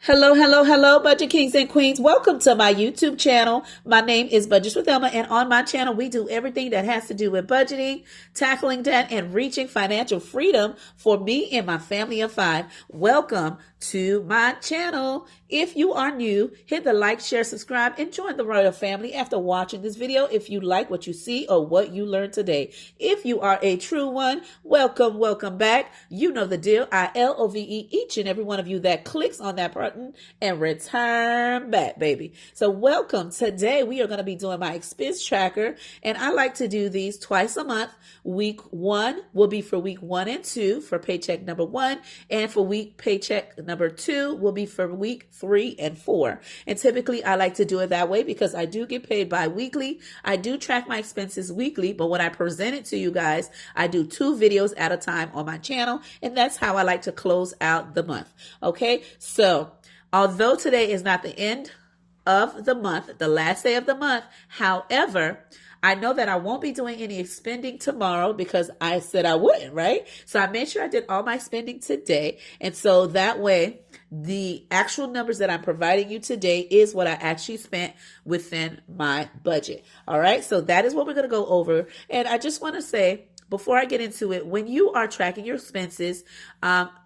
Hello, hello, hello, Budget Kings and Queens. Welcome to my YouTube channel. My name is Budgets with Elma, and on my channel, we do everything that has to do with budgeting, tackling debt, and reaching financial freedom for me and my family of 5. Welcome to my channel. If you are new, hit the like, share, subscribe, and join the royal family after watching this video if you like what you see or what you learned today. If you are a true one, welcome back. You know the deal. I love each and every one of you that clicks on that button and return back, baby. So welcome. Today we are going to be doing my expense tracker, and I like to do these twice a month. Week 1 will be for week 1 and 2 for paycheck number 1, and for week paycheck number 2 will be for week 3 and 4. And typically I like to do it that way because I do get paid bi-weekly. I do track my expenses weekly, but when I present it to you guys, I do 2 videos at a time on my channel, and that's how I like to close out the month. Okay, so although today is not the end of the month, the last day of the month, however, I know that I won't be doing any spending tomorrow because I said I wouldn't, right? So I made sure I did all my spending today. And so that way, the actual numbers that I'm providing you today is what I actually spent within my budget. All right. So that is what we're going to go over. And I just want to say, before I get into it, when you are tracking your expenses,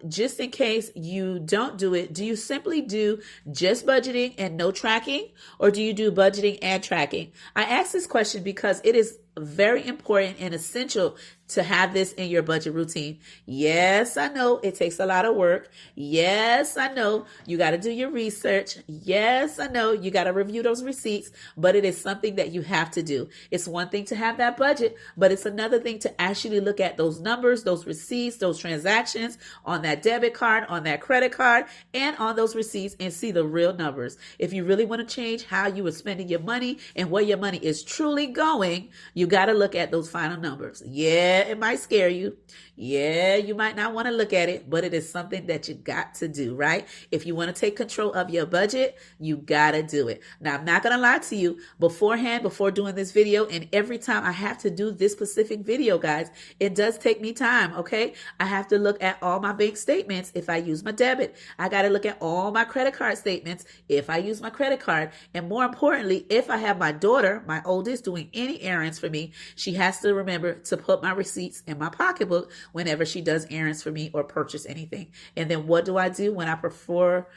just in case you don't do it, do you simply do just budgeting and no tracking, or do you do budgeting and tracking? I ask this question because it is very important and essential to have this in your budget routine. Yes, I know it takes a lot of work. Yes, I know you got to do your research. Yes, I know you got to review those receipts, but it is something that you have to do. It's one thing to have that budget, but it's another thing to actually look at those numbers, those receipts, those transactions on that debit card, on that credit card, and on those receipts and see the real numbers. If you really want to change how you are spending your money and where your money is truly going, you got to look at those final numbers. Yeah, it might scare you. Yeah, you might not want to look at it, but it is something that you got to do, right? If you want to take control of your budget, you got to do it. Now, I'm not going to lie to you. Beforehand, before doing this video, and every time I have to do this specific video, guys, it does take me time, okay? I have to look at all my bank statements if I use my debit. I got to look at all my credit card statements if I use my credit card. And more importantly, if I have my daughter, my oldest, doing any errands for me, she has to remember to put my receipts in my pocketbook whenever she does errands for me or purchase anything. And then what do I do when I prefer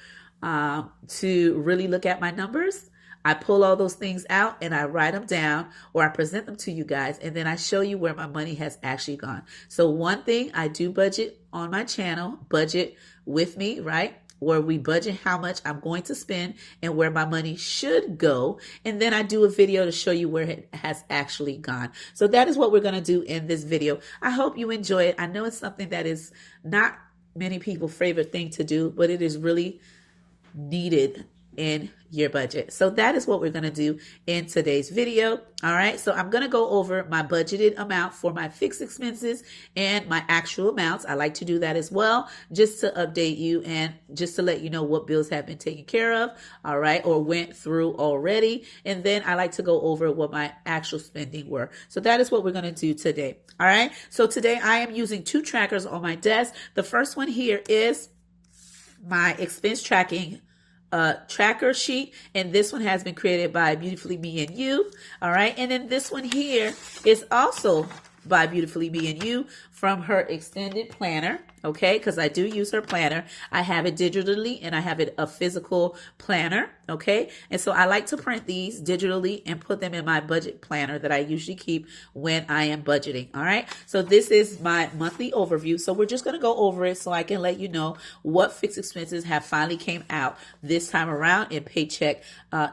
to really look at my numbers? I pull all those things out and I write them down, or I present them to you guys, and then I show you where my money has actually gone. So one thing I do budget on my channel, budget with me, right? Where we budget how much I'm going to spend and where my money should go. And then I do a video to show you where it has actually gone. So that is what we're going to do in this video. I hope you enjoy it. I know it's something that is not many people's favorite thing to do, but it is really needed in your budget. So that is what we're going to do in today's video. All right. So I'm going to go over my budgeted amount for my fixed expenses and my actual amounts. I like to do that as well, just to update you and just to let you know what bills have been taken care of. All right. Or went through already. And then I like to go over what my actual spending were. So that is what we're going to do today. All right. So today I am using 2 trackers on my desk. The first one here is my expense tracking tracker sheet, and this one has been created by Beautifully Me and You. All right, and then this one here is also by Beautifully Me and You from her extended planner, okay, because I do use her planner. I have it digitally and I have it a physical planner, okay, and so I like to print these digitally and put them in my budget planner that I usually keep when I am budgeting. All right, so this is my monthly overview, so we're just going to go over it so I can let you know what fixed expenses have finally came out this time around in paycheck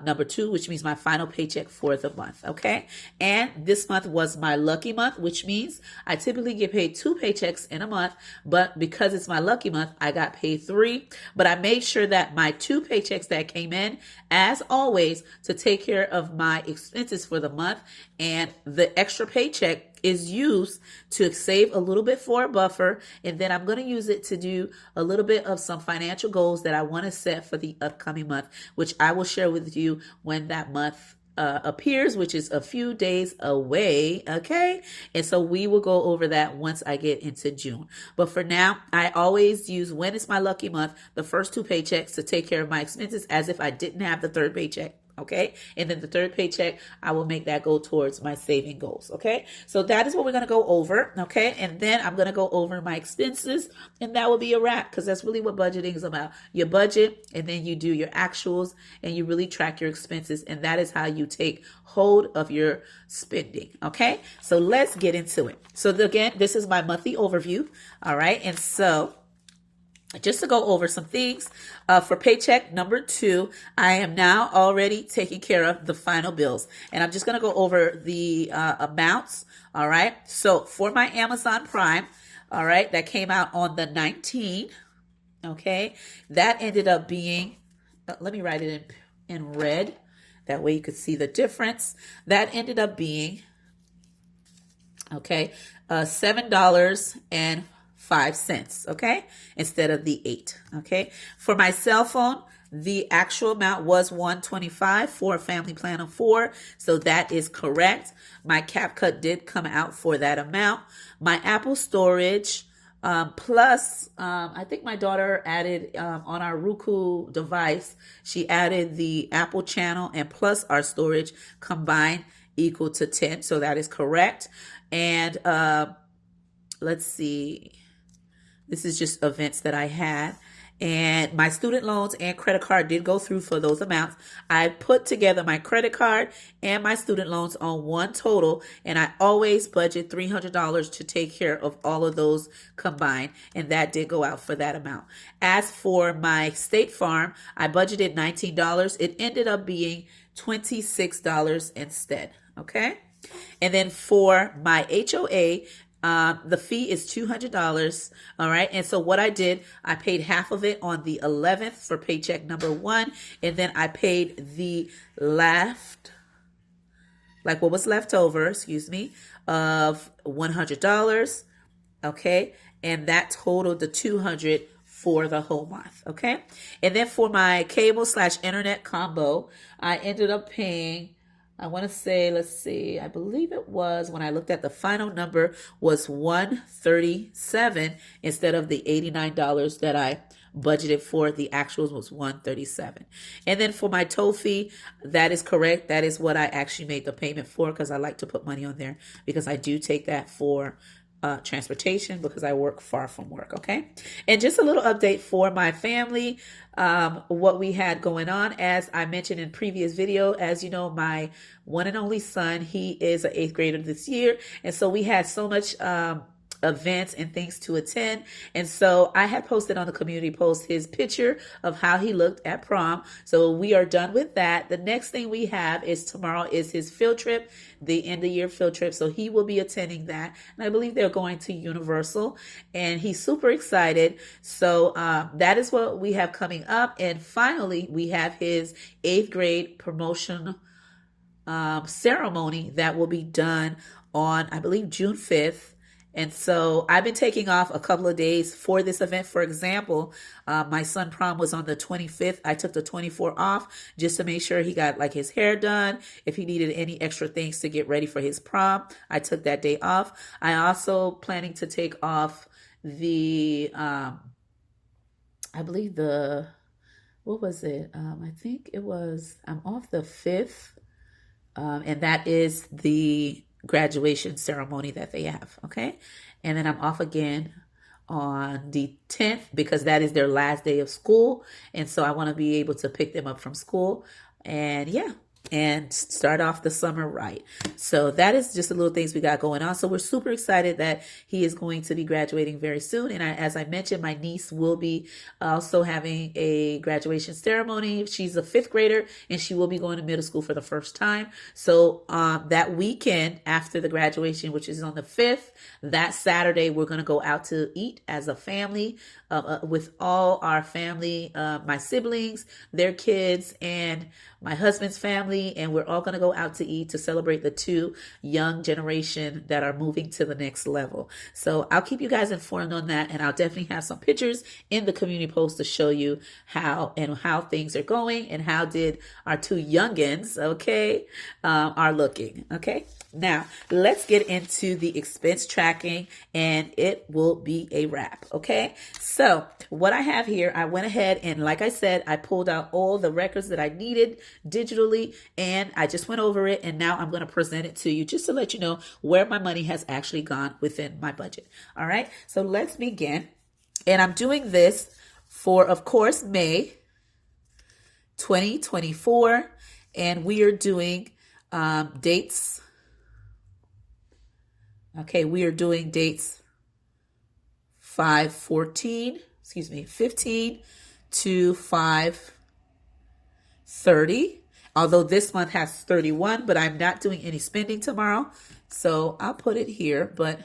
number 2, which means my final paycheck for the month, okay, and this month was my lucky month, which means I typically get paid 2 paychecks in a month, but because it's my lucky month, I got paid 3, but I made sure that my 2 paychecks that came in, as always, to take care of my expenses for the month, and the extra paycheck is used to save a little bit for a buffer, and then I'm going to use it to do a little bit of some financial goals that I want to set for the upcoming month, which I will share with you when that month appears, which is a few days away. Okay. And so we will go over that once I get into June. But for now, I always use when it's my lucky month, the first 2 paychecks to take care of my expenses as if I didn't have the 3rd paycheck. Okay. And then the 3rd paycheck, I will make that go towards my saving goals. Okay. So that is what we're going to go over. Okay. And then I'm going to go over my expenses, and that will be a wrap, because that's really what budgeting is about. You budget, and then you do your actuals, and you really track your expenses. And that is how you take hold of your spending. Okay. So let's get into it. So again, this is my monthly overview. All right. And so just to go over some things, for paycheck number 2, I am now already taking care of the final bills. And I'm just going to go over the amounts. All right. So for my Amazon Prime, all right, that came out on the 19th. Okay. That ended up being, let me write it in red. That way you could see the difference. That ended up being, okay, $7.05, okay, instead of the 8, okay. For my cell phone, the actual amount was $125 for a family plan of 4, so that is correct. My CapCut did come out for that amount. My Apple storage, plus, I think my daughter added, on our Roku device, she added the Apple channel and plus our storage combined equal to 10, so that is correct. And let's see. This is just events that I had. And my student loans and credit card did go through for those amounts. I put together my credit card and my student loans on one total, and I always budget $300 to take care of all of those combined, and that did go out for that amount. As for my State Farm, I budgeted $19. It ended up being $26 instead, okay? And then for my HOA, the fee is $200. All right. And so what I did, I paid half of it on the 11th for paycheck number 1. And then I paid the what was left over, excuse me, of $100. Okay. And that totaled the $200 for the whole month. Okay. And then for my cable/internet combo, I ended up paying, I want to say, let's see, I believe it was, when I looked at the final number, was $137 instead of the $89 that I budgeted for. The actuals was $137. And then for my toll fee, that is correct. That is what I actually made the payment for, because I like to put money on there, because I do take that for transportation, because I work far from work. Okay. And just a little update for my family, what we had going on. As I mentioned in previous video, as you know, my one and only son, he is an 8th grader this year. And so we had so much, events and things to attend. And so I had posted on the community post his picture of how he looked at prom. So we are done with that. The next thing we have is tomorrow is his field trip, the end of year field trip. So he will be attending that. And I believe they're going to Universal, and he's super excited. So that is what we have coming up. And finally, we have his 8th grade promotion ceremony that will be done on, I believe, June 5th. And so I've been taking off a couple of days for this event. For example, my son prom was on the 25th. I took the 24th off just to make sure he got like his hair done. If he needed any extra things to get ready for his prom, I took that day off. I also planning to take off the, I believe what was it? I think it was, I'm off the 5th. And that is the graduation ceremony that they have. Okay. And then I'm off again on the 10th, because that is their last day of school. And so I want to be able to pick them up from school, and and start off the summer right. So that is just the little things we got going on. So we're super excited that he is going to be graduating very soon. And as I mentioned, my niece will be also having a graduation ceremony. She's a 5th grader, and she will be going to middle school for the first time. So that weekend after the graduation, which is on the 5th, that Saturday, we're going to go out to eat as a family with all our family, my siblings, their kids, and my husband's family. family, and we're all going to go out to eat to celebrate the two young generation that are moving to the next level. So I'll keep you guys informed on that, and I'll definitely have some pictures in the community post to show you how things are going and how did our two youngins, okay, are looking. Okay, now let's get into the expense tracking, and it will be a wrap. Okay, so what I have here, I went ahead and, like I said, I pulled out all the records that I needed digitally, and I just went over it, and now I'm going to present it to you just to let you know where my money has actually gone within my budget. All right, so let's begin. And I'm doing this for, of course, May 2024, and we are doing dates. Okay, we are doing dates 15 to 5/30. Although this month has 31, but I'm not doing any spending tomorrow. So I'll put it here, but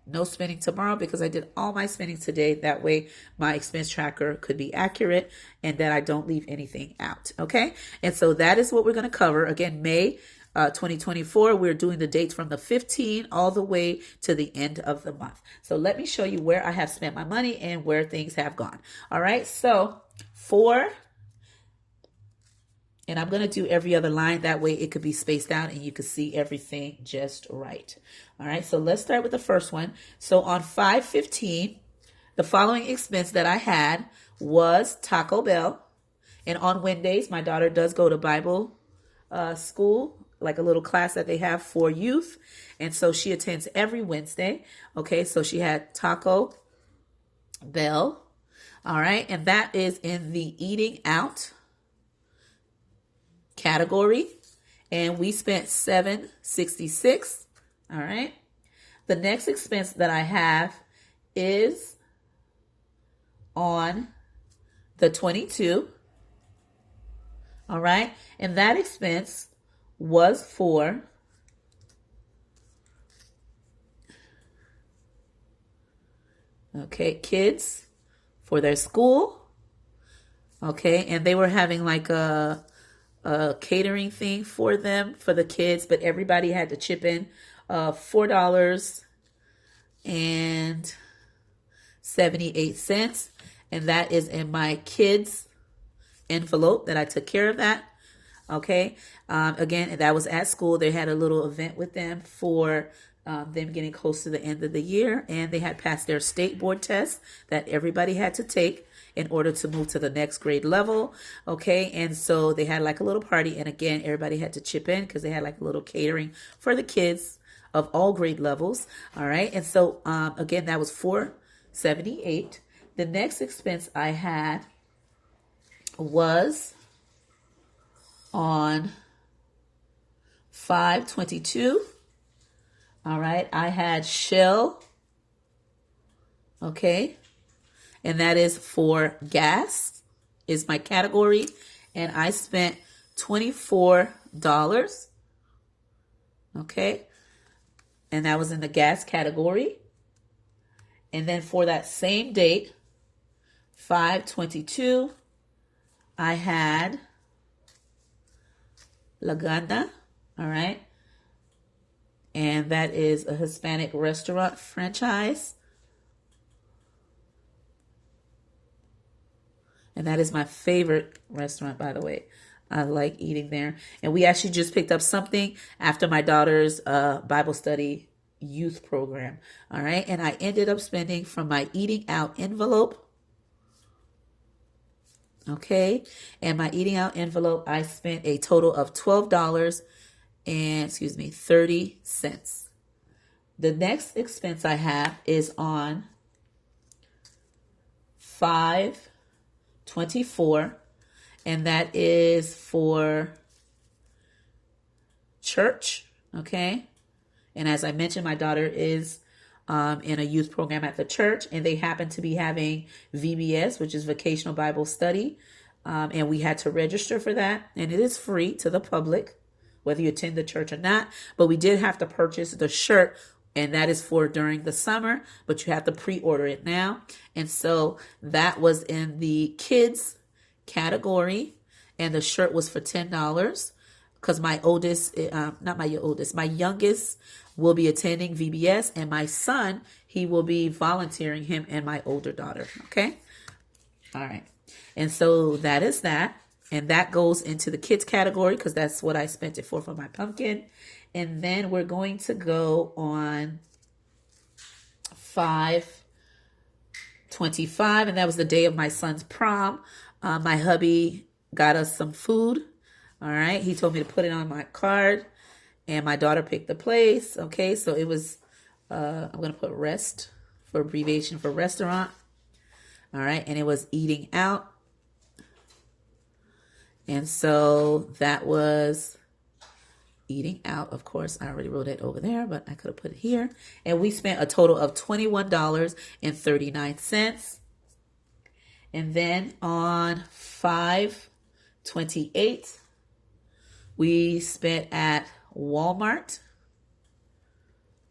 no spending tomorrow because I did all my spending today. That way my expense tracker could be accurate and that I don't leave anything out. Okay. And so that is what we're going to cover. Again, May 2024, we're doing the dates from the 15th all the way to the end of the month. So let me show you where I have spent my money and where things have gone. All right. So and I'm going to do every other line. That way it could be spaced out and you could see everything just right. All right. So let's start with the first one. So on 5/15, the following expense that I had was Taco Bell. And on Wednesdays, my daughter does go to Bible school, like a little class that they have for youth. And so she attends every Wednesday. Okay. So she had Taco Bell. All right. And that is in the eating out category, and we spent $7.66. All right. The next expense that I have is on the 22. All right. And that expense was for kids for their school. Okay. And they were having like a catering thing for them, for the kids, but everybody had to chip in $4.78. And that is in my kids envelope that I took care of that. Okay. Again, that was at school. They had a little event with them for them getting close to the end of the year, and they had passed their state board test that everybody had to take in order to move to the next grade level. Okay. And so they had like a little party, and again, everybody had to chip in because they had like a little catering for the kids of all grade levels. All right. And so again, that was $4.78. The next expense I had was on 5/22. All right. I had Shell. Okay. And that is for gas is my category. And I spent $24. Okay. And that was in the gas category. And then for that same date, 5/22, I had Laganda. All right. And that is a Hispanic restaurant franchise. And that is my favorite restaurant, by the way. I like eating there. And we actually just picked up something after my daughter's Bible study youth program. All right. And I ended up spending from my eating out envelope. Okay. And my eating out envelope, I spent a total of $12.30. The next expense I have is on 5/24, and that is for church. Okay. And as I mentioned, my daughter is in a youth program at the church, and they happen to be having VBS, which is Vocational Bible Study. And we had to register for that, and it is free to the public, whether you attend the church or not. But we did have to purchase the shirt, and that is for during the summer, but you have to pre-order it now. And so that was in the kids category, and the shirt was for $10. because my oldest, not my oldest, my youngest will be attending VBS, and my son, he will be volunteering, him and my older daughter. Okay. All right. And so that is that. And that goes into the kids category because that's what I spent it for my pumpkin. And then we're going to go on 5/25, and that was the day of my son's prom. My hubby got us some food. All right. He told me to put it on my card, and my daughter picked the place. Okay. So it was, I'm going to put rest for abbreviation for restaurant. All right. And it was eating out. And so that was eating out. Of course, I already wrote it over there, but I could have put it here. And we spent a total of $21.39. And then on 5/28, we spent at Walmart.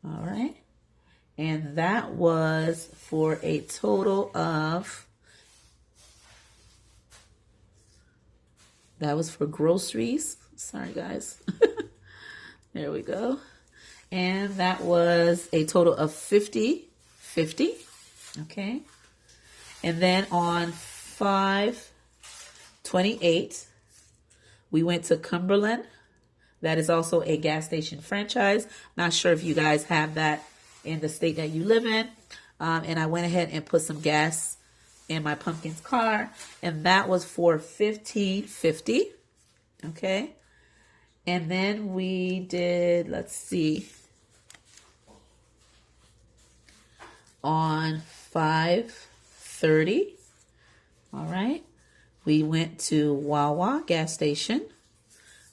All right. And that was for a total of, that was for groceries. Sorry, guys. There we go. And that was a total of $50. Okay. And then on 5/28, we went to Cumberland. That is also a gas station franchise. Not sure if you guys have that in the state that you live in. And I went ahead and put some gas in my pumpkin's car. And that was for $15.50. Okay. And then we did, let's see, on 5/30, all right, we went to Wawa gas station.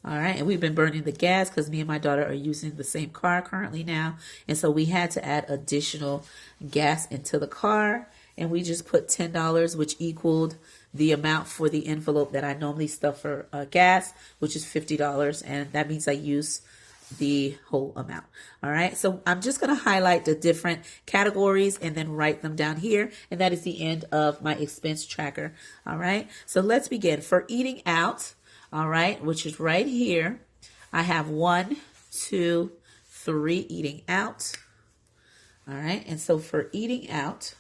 All right, and we've been burning the gas because me and my daughter are using the same car currently now. And so we had to add additional gas into the car. And we just put $10, which equaled the amount for the envelope that I normally stuff for gas, which is $50. And that means I use the whole amount. All right. So I'm just going to highlight the different categories and then write them down here. And that is the end of my expense tracker. All right. So let's begin. For eating out, all right, which is right here, I have 1, 2, 3 eating out. All right. And so for eating out,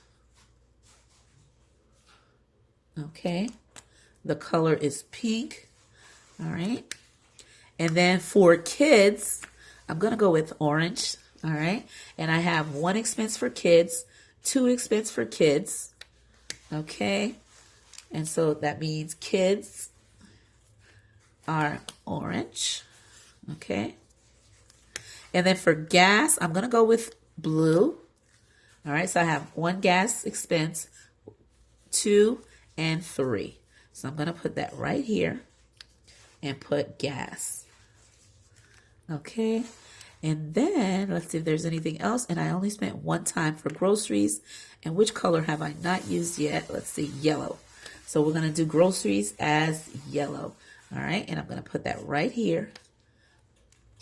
okay, the color is pink. All right. And then for kids, I'm going to go with orange. All right. And I have 1 expense for kids, 2 expense for kids. Okay. And so that means kids are orange. Okay. And then for gas, I'm going to go with blue. All right. So I have 1 gas expense, 2 and 3. So I'm going to put that right here and put gas. Okay. And then let's see if there's anything else. And I only spent 1 time for groceries. And which color have I not used yet? Let's see, yellow. So we're going to do groceries as yellow. All right. And I'm going to put that right here.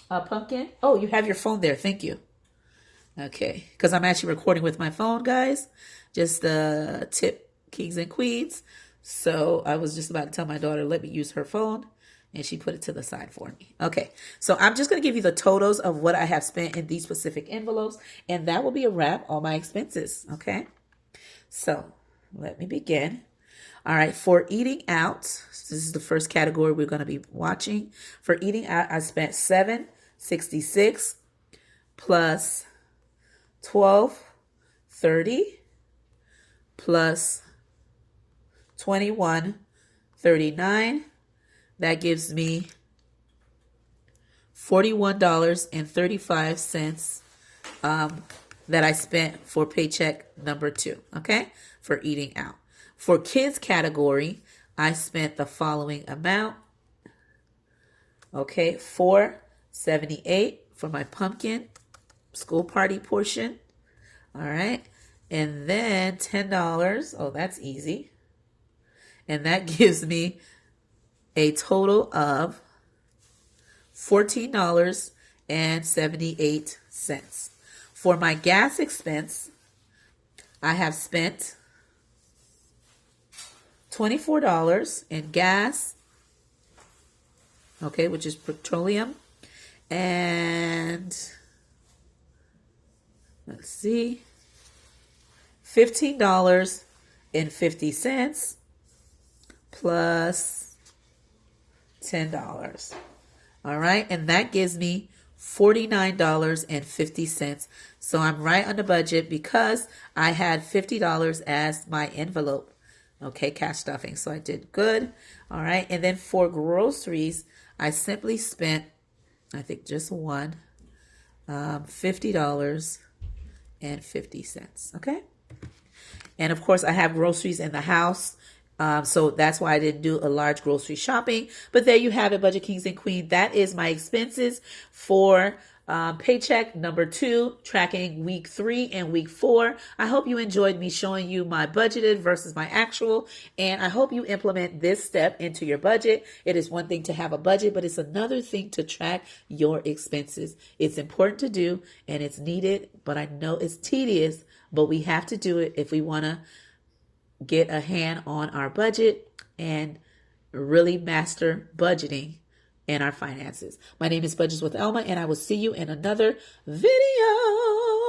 Pumpkin. Oh, you have your phone there. Thank you. Okay. Because I'm actually recording with my phone, guys. Just tip kings and queens. So I was just about to tell my daughter, let me use her phone. And she put it to the side for me. Okay, so I'm just going to give you the totals of what I have spent in these specific envelopes. And that will be a wrap on my expenses. Okay, so let me begin. All right, for eating out, this is the first category we're going to be watching. For eating out, I spent $7.66 plus $12.30 plus $21.39. That gives me $41.35 that I spent for paycheck number 2, okay, for eating out. For kids category, I spent the following amount, okay, $4.78 for my pumpkin school party portion, all right, and then $10, oh, that's easy, and that gives me a total of $14.78. For my gas expense, I have spent $24 in gas okay, which is petroleum. And let's see, $15.50 plus $10. All right, and that gives me $49.50. So I'm right on the budget because I had $50 as my envelope. Okay, cash stuffing. So I did good. All right, and then for groceries, I simply spent, I think just one, $50.50. Okay. And of course, I have groceries in the house. So that's why I didn't do a large grocery shopping. But there you have it, Budget Kings and Queens. That is my expenses for paycheck number 2, tracking week 3 and week 4. I hope you enjoyed me showing you my budgeted versus my actual. And I hope you implement this step into your budget. It is one thing to have a budget, but it's another thing to track your expenses. It's important to do and it's needed, but I know it's tedious, but we have to do it if we want to get a hand on our budget and really master budgeting and our finances. My name is Budgets with Elma, and I will see you in another video.